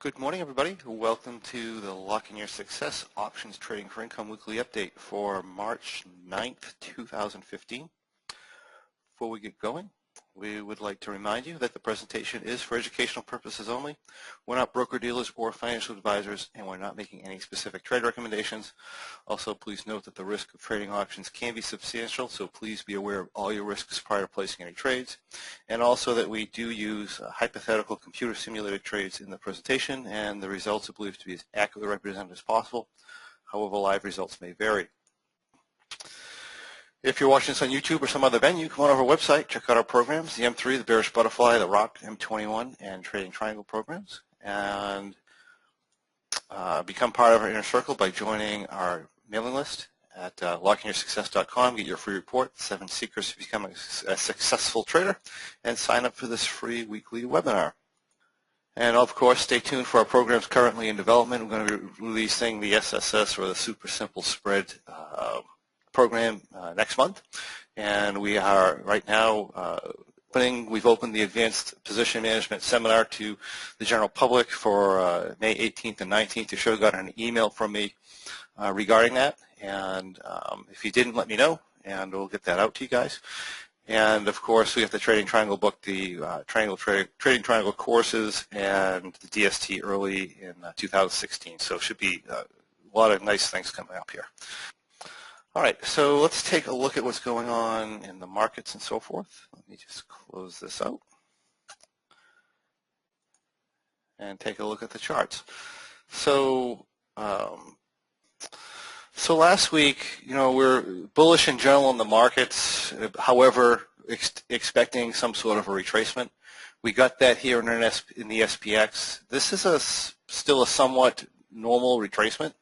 Good morning, everybody. Welcome to the Lock in Your Success Options Trading for Income Weekly Update for March 9th, 2015. Before we get going, we would like to remind you that the presentation is for educational purposes only. We're not broker-dealers or financial advisors, and we're not making any specific trade recommendations. Also, please note that the risk of trading options can be substantial, so please be aware of all your risks prior to placing any trades. And also that we do use hypothetical computer-simulated trades in the presentation, and the results are believed to be as accurately represented as possible. However, live results may vary. If you're watching this on YouTube or some other venue, come on over our website, check out our programs, the M3, the Bearish Butterfly, the Locke, M21, and Trading Triangle programs, and become part of our inner circle by joining our mailing list at lockingyoursuccess.com. Get your free report, 7 Secrets to Become a Successful Trader, and sign up for this free weekly webinar. And of course, stay tuned for our programs currently in development. We're going to be releasing the SSS, or the Super Simple Spread program next month, and we are right now we've opened the Advanced Position Management Seminar to the general public for May 18th and 19th. You should have gotten an email from me regarding that, and if you didn't, let me know, and we'll get that out to you guys. And of course, we have the Trading Triangle book, the Trading Triangle courses, and the DST early in 2016. So it should be a lot of nice things coming up here. All right, so let's take a look at what's going on in the markets and so forth. Let me just close this out and take a look at the charts. So, last week, we're bullish in general in the markets. However, expecting some sort of a retracement. We got that here in the SPX. This is still a somewhat normal retracement.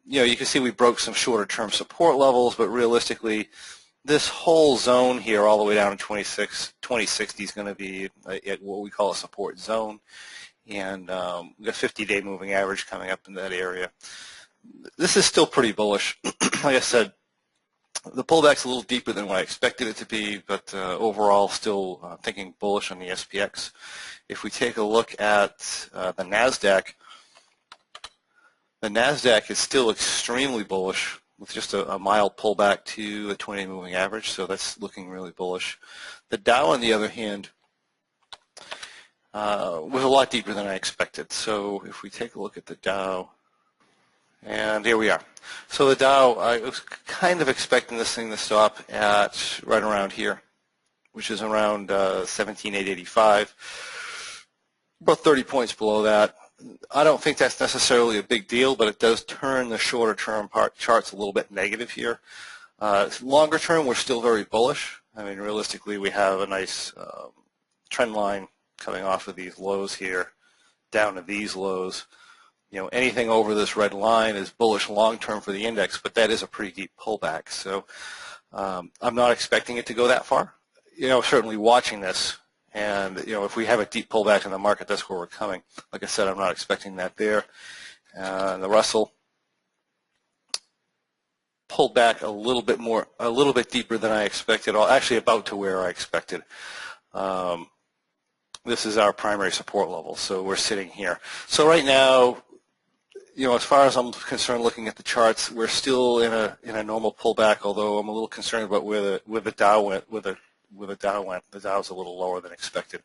You can see we broke some shorter-term support levels, but realistically, this whole zone here all the way down to 2060 is going to be at what we call a support zone, and we've got 50-day moving average coming up in that area. This is still pretty bullish. Like I said, the pullback's a little deeper than what I expected it to be, but overall still thinking bullish on the SPX. If we take a look at the NASDAQ, the NASDAQ is still extremely bullish with just a mild pullback to the 20-day moving average, so that's looking really bullish. The Dow, on the other hand, was a lot deeper than I expected. So if we take a look at the Dow, and here we are. So the Dow, I was kind of expecting this thing to stop at right around here, which is around 17,885, about 30 points below that. I don't think that's necessarily a big deal, but it does turn the shorter-term charts a little bit negative here. Longer term, we're still very bullish. I mean, realistically, we have a nice trend line coming off of these lows here down to these lows. Anything over this red line is bullish long-term for the index, but that is a pretty deep pullback. So I'm not expecting it to go that far. Certainly watching this. And, if we have a deep pullback in the market, that's where we're coming. Like I said, I'm not expecting that there. The Russell pulled back a little bit deeper than I expected, actually about to where I expected. This is our primary support level, so we're sitting here. So right now, as far as I'm concerned, looking at the charts, we're still in a normal pullback, although I'm a little concerned about where the Dow went, the Dow's a little lower than expected.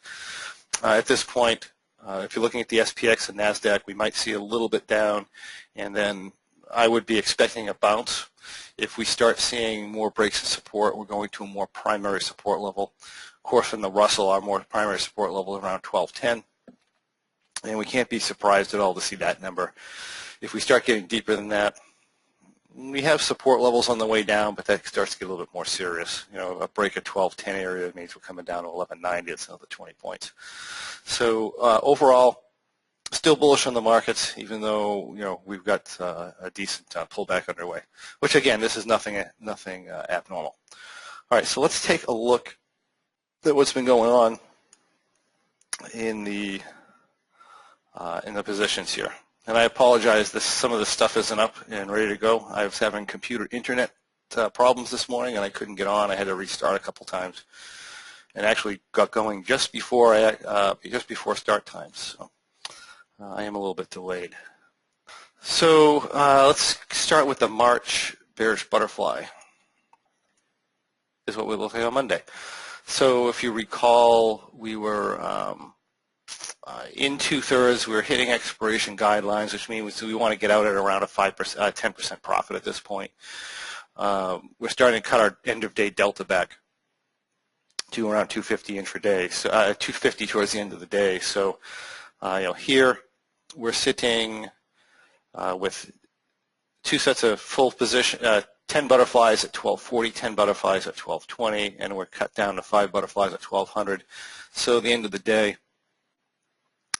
At this point, if you're looking at the SPX and NASDAQ, we might see a little bit down, and then I would be expecting a bounce. If we start seeing more breaks in support, we're going to a more primary support level. Of course, in the Russell, our more primary support level is around 1210, and we can't be surprised at all to see that number. If we start getting deeper than that, we have support levels on the way down, but that starts to get a little bit more serious. A break at 1210 area means we're coming down to 1190. It's another 20 points. So overall, still bullish on the markets, even though we've got a decent pullback underway. Which again, this is nothing abnormal. All right, so let's take a look at what's been going on in the positions here. And I apologize, some of this stuff isn't up and ready to go. I was having computer internet problems this morning, and I couldn't get on. I had to restart a couple times, and actually got going just before start time. So I am a little bit delayed. So let's start with the March Bearish Butterfly, is what we look at on Monday. So if you recall, we were in 2/3. We were hitting expiration guidelines, which means we want to get out at around a 10% profit at this point. We're starting to cut our end-of-day delta back to around 250 intraday, so 250 towards the end of the day. So here we're sitting with two sets of full position, 10 butterflies at 1240, 10 butterflies at 1220, and we're cut down to 5 butterflies at 1200. So at the end of the day,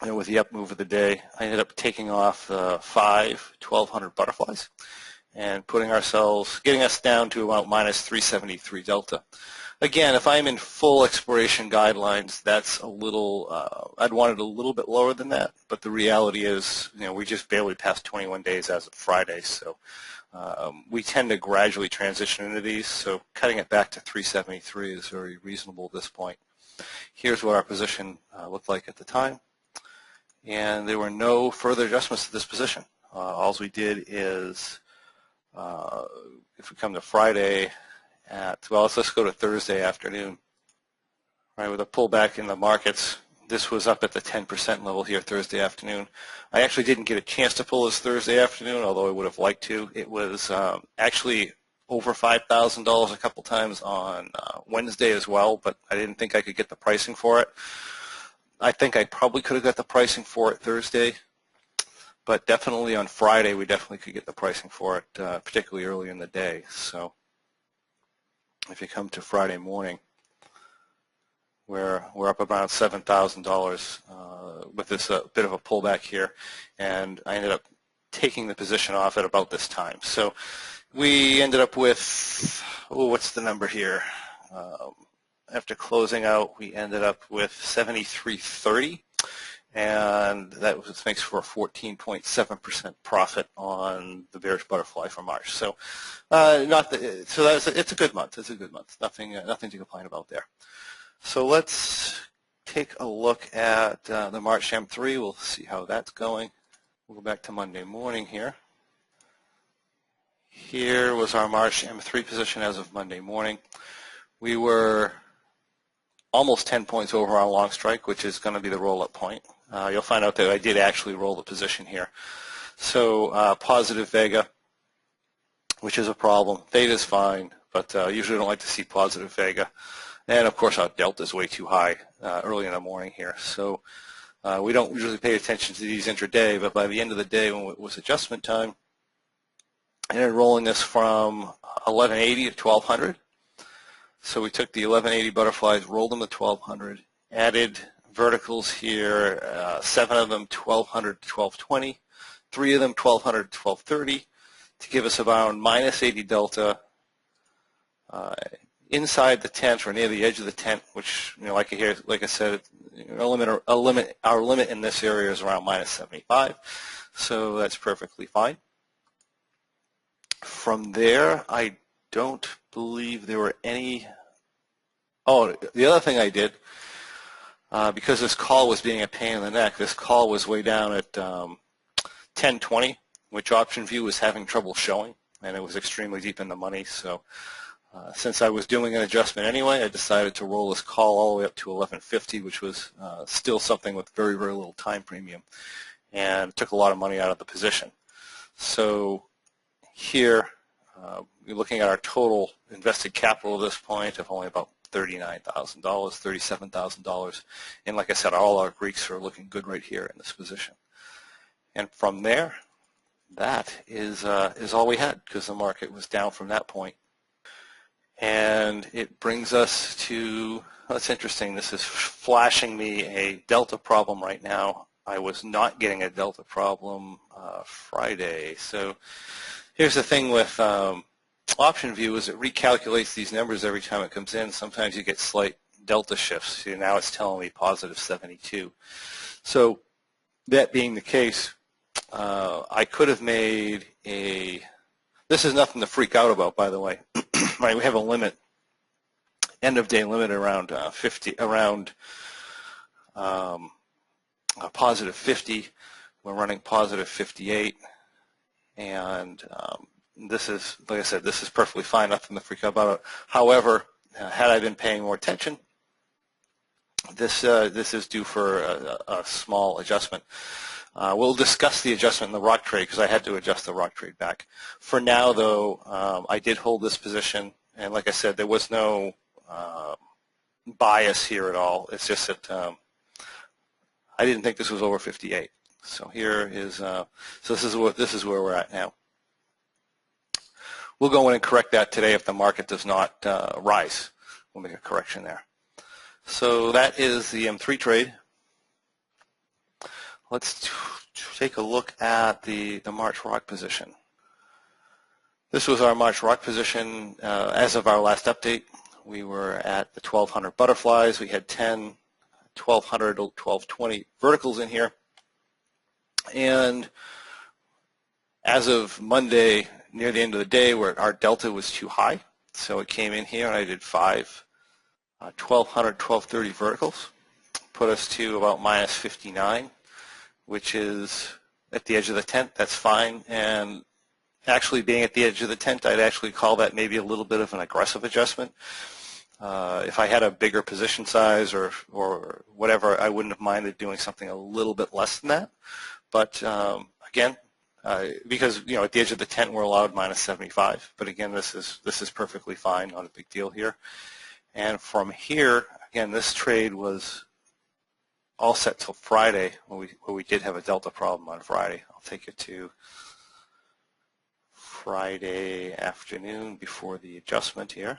with the up move of the day, I ended up taking off 5 1200 butterflies and getting us down to about minus 373 delta. Again, if I'm in full expiration guidelines, that's a little, I'd want it a little bit lower than that, but the reality is, we just barely passed 21 days as of Friday, so we tend to gradually transition into these, so cutting it back to 373 is very reasonable at this point. Here's what our position looked like at the time, and there were no further adjustments to this position. All we did is, if we come to Friday, let's go to Thursday afternoon. Right, with a pullback in the markets, this was up at the 10% level here Thursday afternoon. I actually didn't get a chance to pull this Thursday afternoon, although I would have liked to. It was actually over $5,000 a couple times on Wednesday as well, but I didn't think I could get the pricing for it. I think I probably could have got the pricing for it Thursday, but definitely on Friday we definitely could get the pricing for it, particularly early in the day. So if you come to Friday morning, we're up around $7,000 with this bit of a pullback here, and I ended up taking the position off at about this time. So we ended up with, what's the number here? After closing out, we ended up with 73.30, and that makes for a 14.7% profit on the Bearish Butterfly for March. So, it's a good month. It's a good month. Nothing to complain about there. So let's take a look at the March M3. We'll see how that's going. We'll go back to Monday morning here. Here was our March M3 position as of Monday morning. We were almost 10 points over our long strike, which is going to be the roll-up point. You'll find out that I did actually roll the position here. So positive Vega, which is a problem. Theta is fine, but usually don't like to see positive Vega. And of course our delta is way too high early in the morning here. So we don't usually pay attention to these intraday, but by the end of the day when it was adjustment time, I ended up rolling this from 1180 to 1200. So we took the 1180 butterflies, rolled them to 1200, added verticals here, 7 of them 1200 to 1220, 3 of them 1200 to 1230, to give us about minus 80 delta inside the tent or near the edge of the tent, which, like I said, our limit in this area is around minus 75, so that's perfectly fine. From there, I don't believe there were any. Oh, the other thing I did, because this call was being a pain in the neck, this call was way down at 1020, which option view was having trouble showing, and it was extremely deep in the money. So since I was doing an adjustment anyway, I decided to roll this call all the way up to 1150, which was still something with very, very little time premium, and took a lot of money out of the position. So here, we're looking at our total invested capital at this point of only about $39,000, $37,000, and like I said, all our Greeks are looking good right here in this position. And from there, that is all we had, because the market was down from that point. And it brings us to, that's interesting, this is flashing me a delta problem right now. I was not getting a delta problem Friday. So here's the thing with option view is it recalculates these numbers every time it comes in. Sometimes you get slight delta shifts. See, now it's telling me positive 72. So that being the case, I could have made a, this is nothing to freak out about, by the way. Right, we have a limit, end of day limit around 50, around a positive 50. we're running positive 58, and this is, like I said, this is perfectly fine, nothing to freak out about. However, had I been paying more attention, this is due for a small adjustment. We'll discuss the adjustment in the rock trade because I had to adjust the rock trade back. For now, though, I did hold this position, and like I said, there was no bias here at all. It's just that I didn't think this was over 58. So here is so this is where we're at now. We'll go in and correct that today if the market does not rise. We'll make a correction there. So that is the M3 trade. Let's take a look at the March rock position. This was our March rock position as of our last update. We were at the 1200 butterflies. We had 10 1200 to 1220 verticals in here. And as of Monday, near the end of the day, where our delta was too high, so it came in here and I did 5 1200, 1230 verticals, put us to about minus 59, which is at the edge of the tent. That's fine. And actually being at the edge of the tent, I'd actually call that maybe a little bit of an aggressive adjustment. If I had a bigger position size or whatever, I wouldn't have minded doing something a little bit less than that. But again, because at the edge of the tent we're allowed minus 75. But again, this is perfectly fine, not a big deal here. And from here, again, this trade was all set till Friday, where we did have a delta problem on Friday. I'll take you to Friday afternoon before the adjustment here.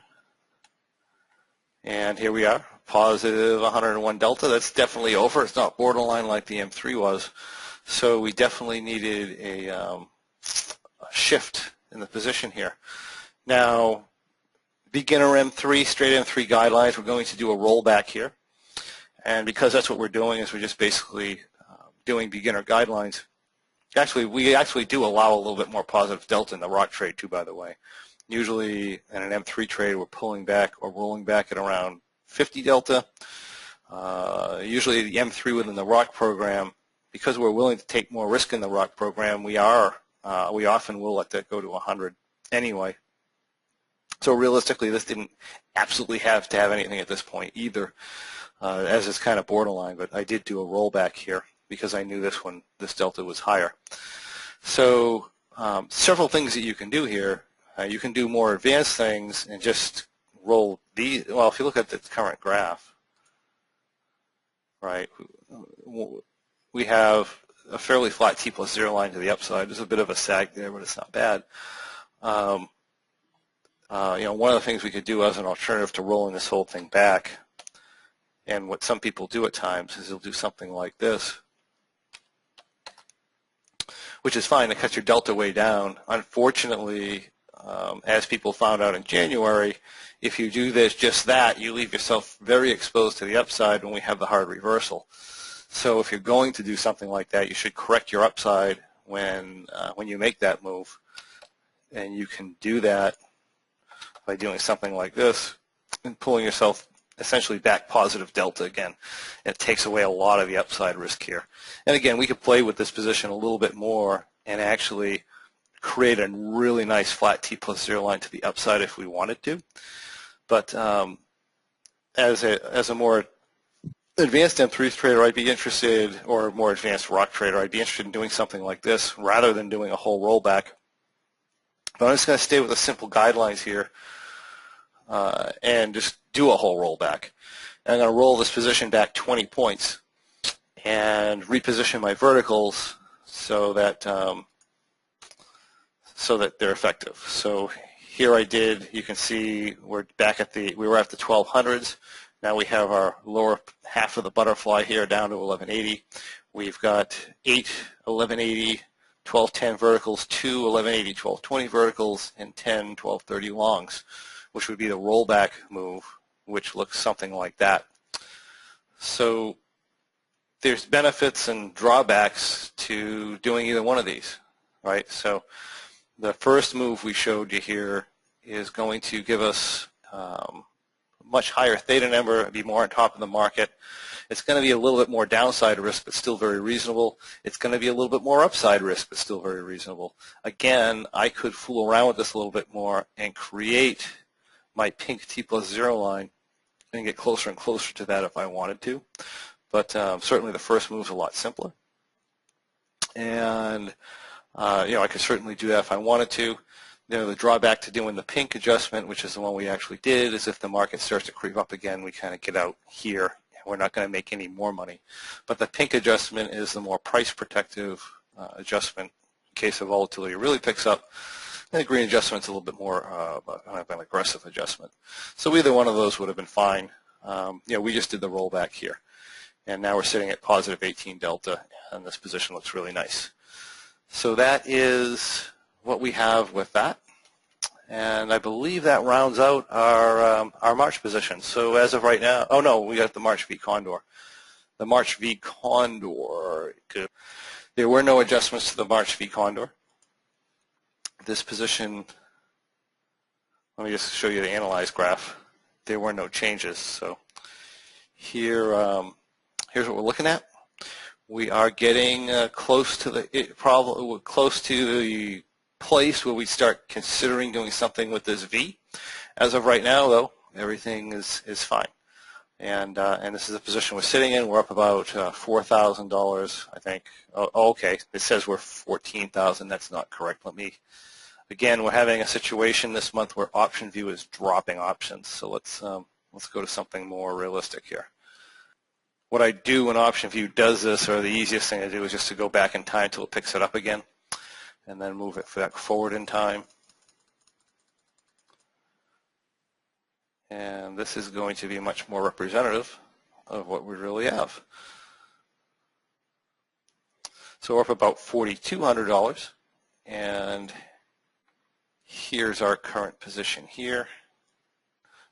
And here we are, positive 101 delta. That's definitely over. It's not borderline like the M3 was. So we definitely needed a shift in the position here. Now, beginner M3, straight M3 guidelines, we're going to do a rollback here. And because that's what we're doing, is we're just basically doing beginner guidelines. Actually, we actually do allow a little bit more positive delta in the rock trade too, by the way. Usually in an M3 trade, we're pulling back or rolling back at around 50 delta. Usually the M3 within the rock program, because we're willing to take more risk in the rock program, we often will let that go to 100 anyway. So realistically, this didn't absolutely have to have anything at this point either, as it's kind of borderline. But I did do a rollback here because I knew this delta was higher. So several things that you can do here. You can do more advanced things and just roll these. Well, if you look at the current graph, right, we have a fairly flat T plus 0 line to the upside. There's a bit of a sag there, but it's not bad. One of the things we could do as an alternative to rolling this whole thing back, and what some people do at times, is they'll do something like this, which is fine to cut your delta way down. Unfortunately, as people found out in January, if you do this, just that, you leave yourself very exposed to the upside when we have the hard reversal. So if you're going to do something like that, you should correct your upside when you make that move. And you can do that by doing something like this and pulling yourself essentially back positive delta again. It takes away a lot of the upside risk here. And again, we could play with this position a little bit more and actually create a really nice flat T plus 0 line to the upside if we wanted to. But as a more advanced M3 trader, I'd be interested, or a more advanced rock trader, I'd be interested in doing something like this rather than doing a whole rollback. But I'm just going to stay with the simple guidelines here and just do a whole rollback. And I'm going to roll this position back 20 points and reposition my verticals so that they're effective. So here I did, you can see we were at the 1200s. Now we have our lower half of the butterfly here down to 1180. We've got 8 1180, 1210 verticals, 2 1180, 1220 verticals, and 10 1230 longs, which would be the rollback move, which looks something like that. So there's benefits and drawbacks to doing either one of these, right? So the first move we showed you here is going to give us much higher theta number, be more on top of the market, It's going to be a little bit more downside risk, but still very reasonable. It's going to be a little bit more upside risk, but still very reasonable. Again, I could fool around with this a little bit more and create my pink T+0 line and get closer and closer to that if I wanted to. But certainly the first move is a lot simpler. And I could certainly do that if I wanted to. The drawback to doing the pink adjustment, which is the one we actually did, is if the market starts to creep up again, we kind of get out here. We're not going to make any more money. But the pink adjustment is the more price protective adjustment in case the volatility really picks up. And the green adjustment is a little bit more of an aggressive adjustment. So either one of those would have been fine. We just did the rollback here. And now we're sitting at positive 18 delta, and this position looks really nice. So that is what we have with that, and I believe that rounds out our March position. So as of right now, oh no, we got the March V Condor. The March V Condor, there were no adjustments to the March V Condor. This position, let me just show you the analyzed graph. There were no changes. So here, here's what we're looking at. We are getting close to the place where we start considering doing something with this V. As of right now, though, everything is fine. And this is the position we're sitting in. We're up about $4,000, I think. Oh, okay, it says we're 14,000. That's not correct. Again, we're having a situation this month where option view is dropping options. So let's go to something more realistic here. What I do when option view does this, or the easiest thing to do, is just to go back in time until it picks it up again, and then move it back forward in time. And this is going to be much more representative of what we really have. So we're up about $4,200, and here's our current position here.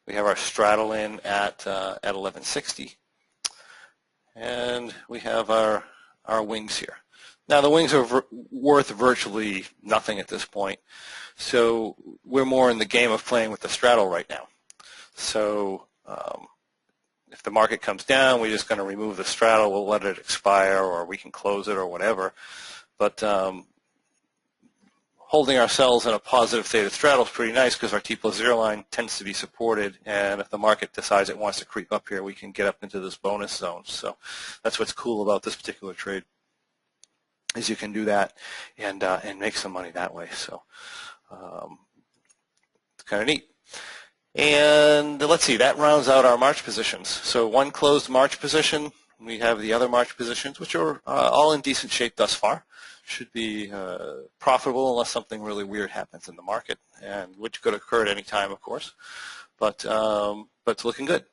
We have our straddle in at 1160, and we have our wings here. Now the wings are worth virtually nothing at this point, so we're more in the game of playing with the straddle right now. So if the market comes down, we're just going to remove the straddle, we'll let it expire, or we can close it or whatever. But holding ourselves in a positive theta straddle is pretty nice because our T+0 line tends to be supported, and if the market decides it wants to creep up here, we can get up into this bonus zone. So that's what's cool about this particular trade, is you can do that and make some money that way. So it's kind of neat. And let's see, that rounds out our March positions. So one closed March position. We have the other March positions, which are all in decent shape thus far. Should be profitable unless something really weird happens in the market, and which could occur at any time, of course. But it's looking good.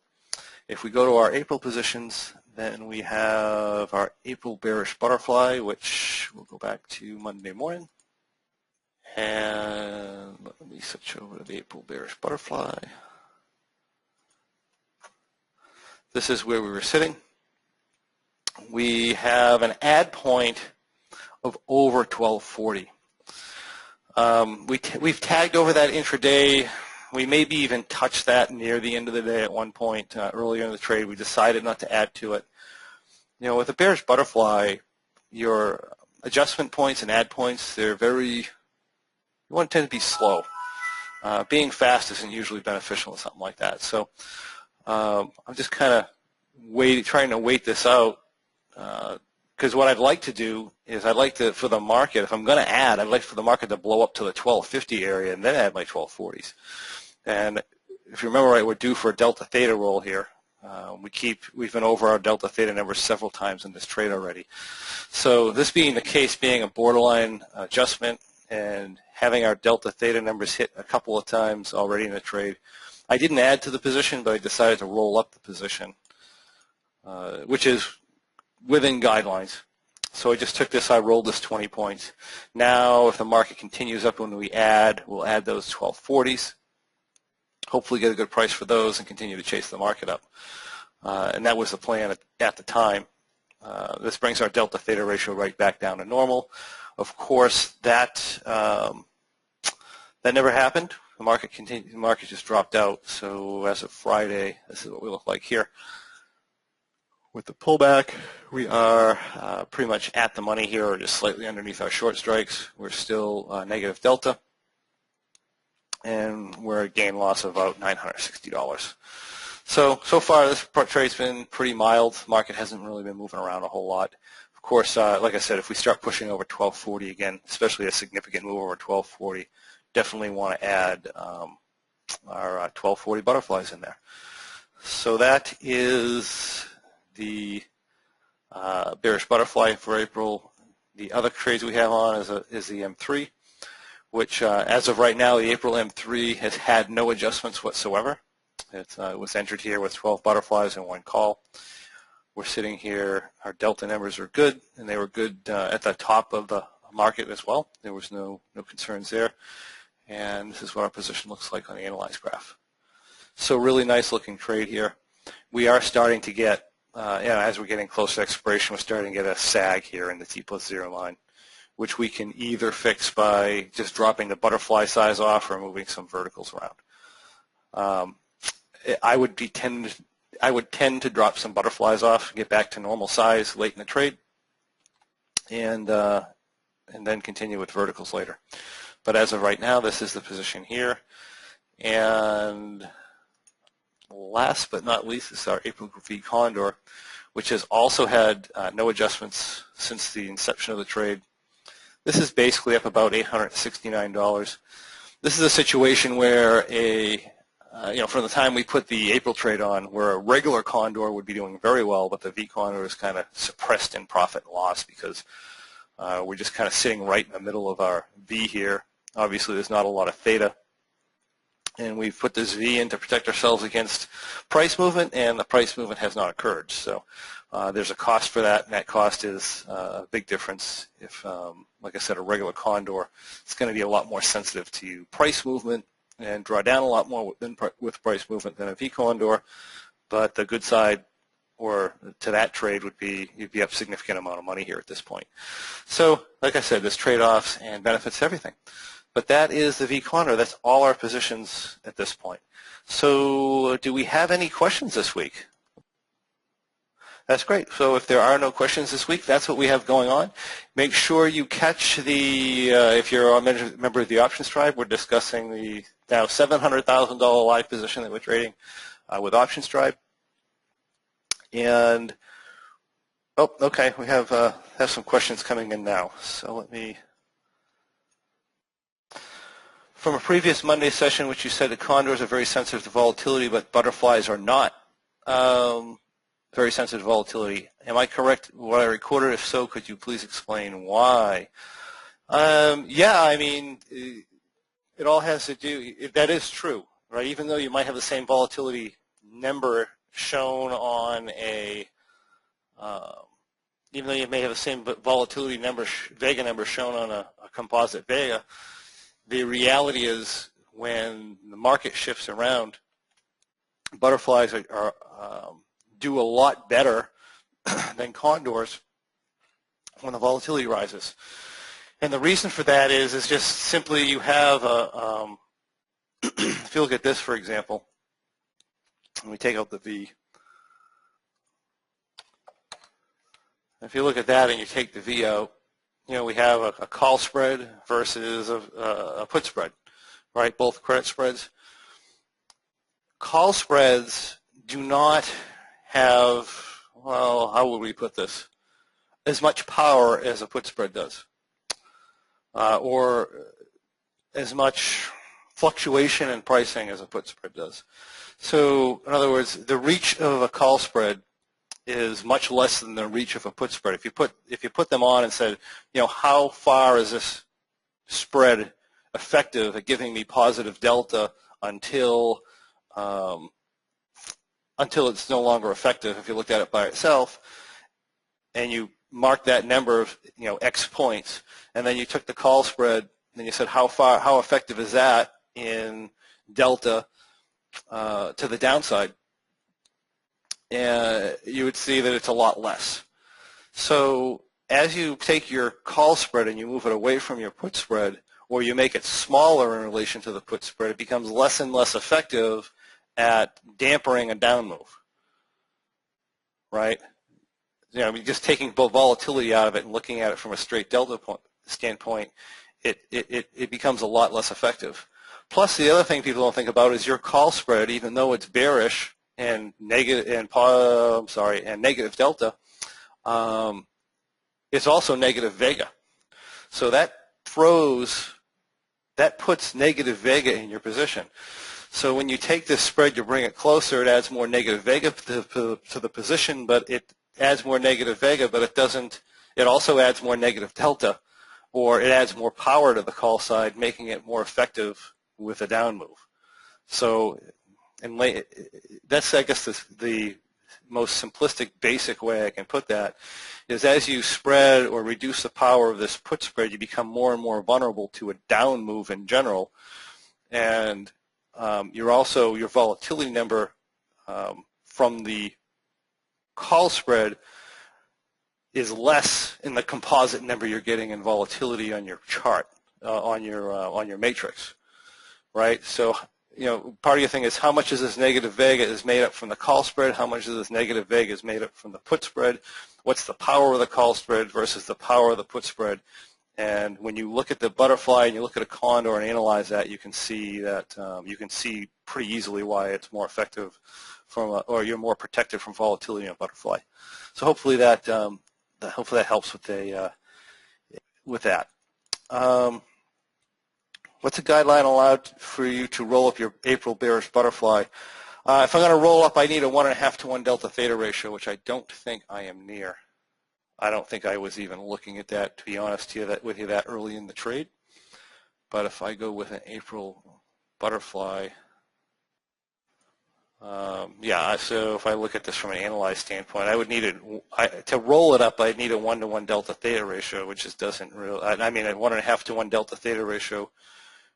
If we go to our April positions, then we have our April Bearish Butterfly, which we'll go back to Monday morning. And let me switch over to the April Bearish Butterfly. This is where we were sitting. We have an add point of over 1240. We've tagged over that intraday. We maybe even touched that near the end of the day at one point earlier in the trade. We decided not to add to it. With a Bearish Butterfly, your adjustment points and add points, they're very, you want to tend to be slow. Being fast isn't usually beneficial in something like that. So I'm just kind of trying to wait this out, because what I'd like to do is I'd like to, for the market, if I'm going to add, I'd like for the market to blow up to the 1250 area and then add my 1240s. And if you remember right, we're due for a delta theta roll here. We've been over our delta theta numbers several times in this trade already. So this being the case, being a borderline adjustment and having our delta theta numbers hit a couple of times already in the trade, I didn't add to the position, but I decided to roll up the position, which is within guidelines. So I just took this, I rolled this 20 points. Now if the market continues up when we add, we'll add those 1240s, hopefully get a good price for those and continue to chase the market up. And that was the plan at the time. This brings our delta theta ratio right back down to normal. Of course, that never happened. The market continued. The market just dropped out. So as of Friday, this is what we look like here. With the pullback, we are pretty much at the money here, or just slightly underneath our short strikes. We're still negative delta, and we're at gain loss of about $960. So far this trade's been pretty mild. The market hasn't really been moving around a whole lot. Of course, like I said, if we start pushing over 1240 again, especially a significant move over 1240, definitely want to add our 1240 butterflies in there. So that is the bearish butterfly for April. The other trades we have on is the M3, which as of right now, the April M3 has had no adjustments whatsoever. It was entered here with 12 butterflies and 1 call. We're sitting here, our delta numbers are good, and they were good at the top of the market as well. There was no concerns there. And this is what our position looks like on the analyzed graph. So really nice looking trade here. We are starting to get, as we're getting close to expiration, we're starting to get a sag here in the T+0 line, which we can either fix by just dropping the butterfly size off or moving some verticals around. I would tend to drop some butterflies off, get back to normal size late in the trade, and then continue with verticals later. But as of right now, this is the position here. And last but not least is our April V condor, which has also had no adjustments since the inception of the trade. This is basically up about $869. This is a situation where from the time we put the April trade on, where a regular condor would be doing very well, but the V condor is kind of suppressed in profit and loss because we're just kind of sitting right in the middle of our V here. Obviously, there's not a lot of theta, and we've put this V in to protect ourselves against price movement, and the price movement has not occurred. So there's a cost for that, and that cost is a big difference. If, like I said, a regular condor, it's going to be a lot more sensitive to price movement and draw down a lot more with price movement than a V condor, but the good side or to that trade would be you'd be up a significant amount of money here at this point. So like I said, there's trade-offs and benefits to everything. But that is the V condor. That's all our positions at this point. So do we have any questions this week? That's great. So if there are no questions this week, that's what we have going on. Make sure you catch the, if you're a member of the Options Tribe, we're discussing the now $700,000 live position that we're trading with Options Tribe. And, oh, okay, we have some questions coming in now. So let me, from a previous Monday session, which you said the condors are very sensitive to volatility, but butterflies are not. Very sensitive to volatility. Am I correct what I recorded? If so, could you please explain why? Yeah, I mean, it all has to do, that is true, right? Even though you might have the same volatility number shown on a, even though you may have the same volatility number, Vega number shown on a composite Vega, the reality is when the market shifts around, butterflies are do a lot better than condors when the volatility rises. And the reason for that is just simply you have a, if you look at this, for example, and we take out the V. If you look at that and you take the V out, you know, we have a call spread versus a put spread, right? Both credit spreads. Call spreads do not have, well, how would we put this, as much power as a put spread does, or as much fluctuation in pricing as a put spread does. So, in other words, the reach of a call spread is much less than the reach of a put spread. If you put them on and said, you know, how far is this spread effective at giving me positive delta until it's no longer effective, if you looked at it by itself, and you mark that number of, you know, X points, and then you took the call spread, and you said how effective is that in delta to the downside, and you would see that it's a lot less. So as you take your call spread and you move it away from your put spread, or you make it smaller in relation to the put spread, it becomes less and less effective at dampening a down move, right? I mean, just taking volatility out of it and looking at it from a straight delta standpoint, it becomes a lot less effective. Plus, the other thing people don't think about is your call spread, even though it's bearish and negative and negative delta, it's also negative vega. So that puts negative vega in your position. So when you take this spread, you bring it closer, it adds more negative vega to the position, but it adds more negative vega, but it also adds more negative delta, or it adds more power to the call side, making it more effective with a down move. So, and that's, I guess, the most simplistic, basic way I can put that is as you spread or reduce the power of this put spread, you become more and more vulnerable to a down move in general, and your volatility number from the call spread is less in the composite number you're getting in volatility on your chart, on your matrix, right? So, part of your thing is how much of this negative vega is made up from the call spread, how much of this negative vega is made up from the put spread, what's the power of the call spread versus the power of the put spread. And when you look at the butterfly and you look at a condor and analyze that, you can see that pretty easily why it's more effective or you're more protected from volatility in a butterfly. So hopefully that helps with that. What's a guideline allowed for you to roll up your April bearish butterfly? If I'm going to roll up, I need a 1.5 to 1 delta theta ratio, which I don't think I am near. I don't think I was even looking at that, to be honest with you, that early in the trade. But if I go with an April butterfly, so if I look at this from an analyzed standpoint, I would need to roll it up, I'd need a 1 to 1 delta theta ratio, which just doesn't really, I mean a 1.5 to 1 delta theta ratio,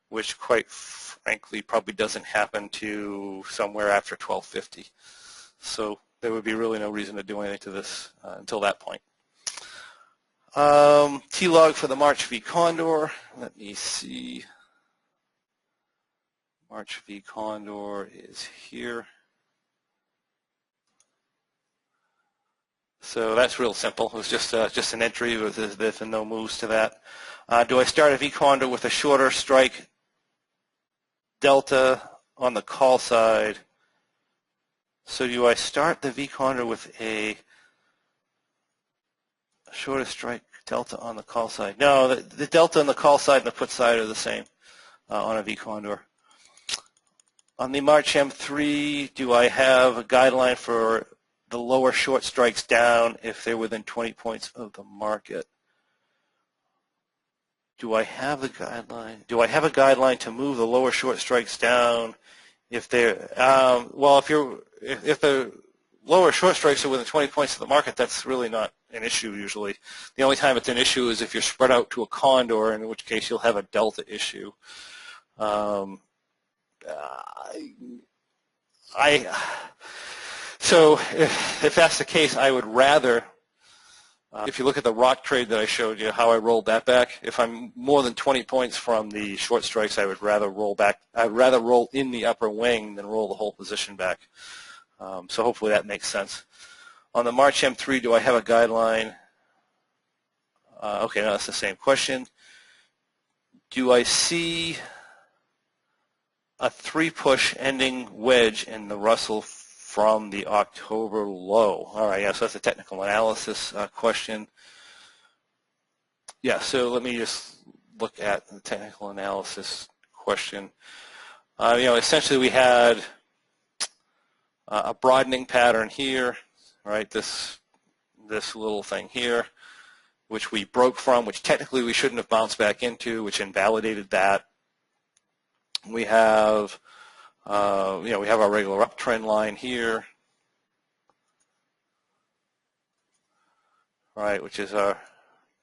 which quite frankly probably doesn't happen to somewhere after 1250. So there would be really no reason to do anything to this until that point. T-log for the March V Condor. Let me see. March V Condor is here. So that's real simple. It was just an entry with no moves to that. Do I start a V Condor with a shorter strike delta on the call side? So do I start the V Condor with a shorter strike delta on the call side? No, the delta on the call side and the put side are the same on a V Condor. On the March M3, do I have a guideline for the lower short strikes down if they're within 20 points of the market? Do I have a guideline? Do I have a guideline to move the lower short strikes down if they're if the lower short strikes are within 20 points of the market? That's really not an issue usually. The only time it's an issue is if you're spread out to a condor, in which case you'll have a delta issue. So if that's the case, I would rather, if you look at the rock trade that I showed you, how I rolled that back, if I'm more than 20 points from the short strikes, I would rather roll back. I'd rather roll in the upper wing than roll the whole position back. So hopefully that makes sense. On the March M3, do I have a guideline? Okay, no, that's the same question. Do I see a 3-push ending wedge in the Russell from the October low? All right, yeah, so that's a technical analysis question. Yeah, so let me just look at the technical analysis question. Essentially we had a broadening pattern here, right? This little thing here, which we broke from, which technically we shouldn't have bounced back into, which invalidated that. We have, we have our regular uptrend line here, right? Which is our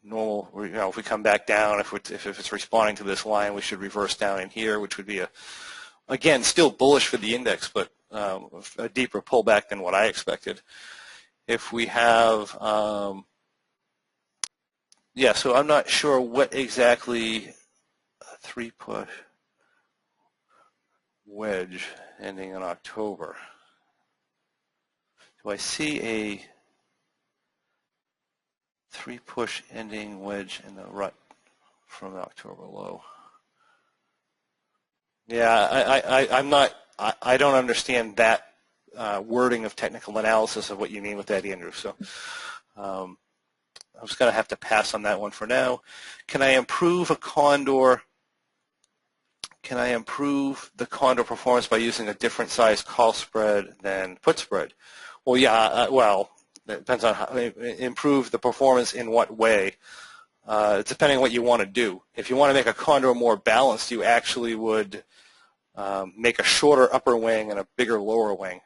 normal. If we come back down, if it's responding to this line, we should reverse down in here, which would be again still bullish for the index, but a deeper pullback than what I expected. If we have, so I'm not sure what exactly a 3-push wedge ending in October. Do I see 3 push ending wedge in the rut from the October low. Yeah, I'm not. I don't understand that wording of technical analysis of what you mean with that, Andrew. So I'm just going to have to pass on that one for now. Can I improve a condor? Can I improve the condor performance by using a different size call spread than put spread? Well, yeah. Well, it depends on how. Improve the performance in what way. It's depending on what you want to do. If you want to make a condor more balanced, you actually would make a shorter upper wing and a bigger lower wing,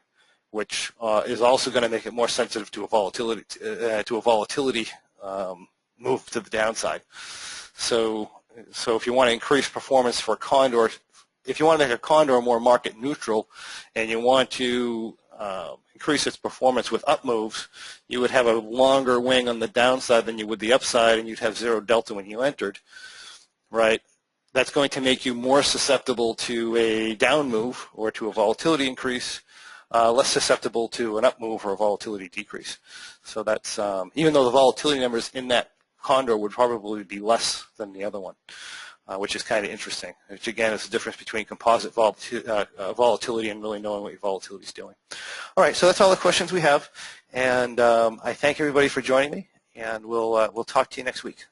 which is also going to make it more sensitive to a volatility move to the downside. So if you want to increase performance for condor, if you want to make a condor more market neutral, and you want to increase its performance with up moves, you would have a longer wing on the downside than you would the upside, and you'd have zero delta when you entered, right? That's going to make you more susceptible to a down move or to a volatility increase, less susceptible to an up move or a volatility decrease. So that's, even though the volatility numbers in that condor would probably be less than the other one, which is kind of interesting, which again is the difference between composite volatility and really knowing what your volatility is doing. All right, so that's all the questions we have, and I thank everybody for joining me, and we'll talk to you next week.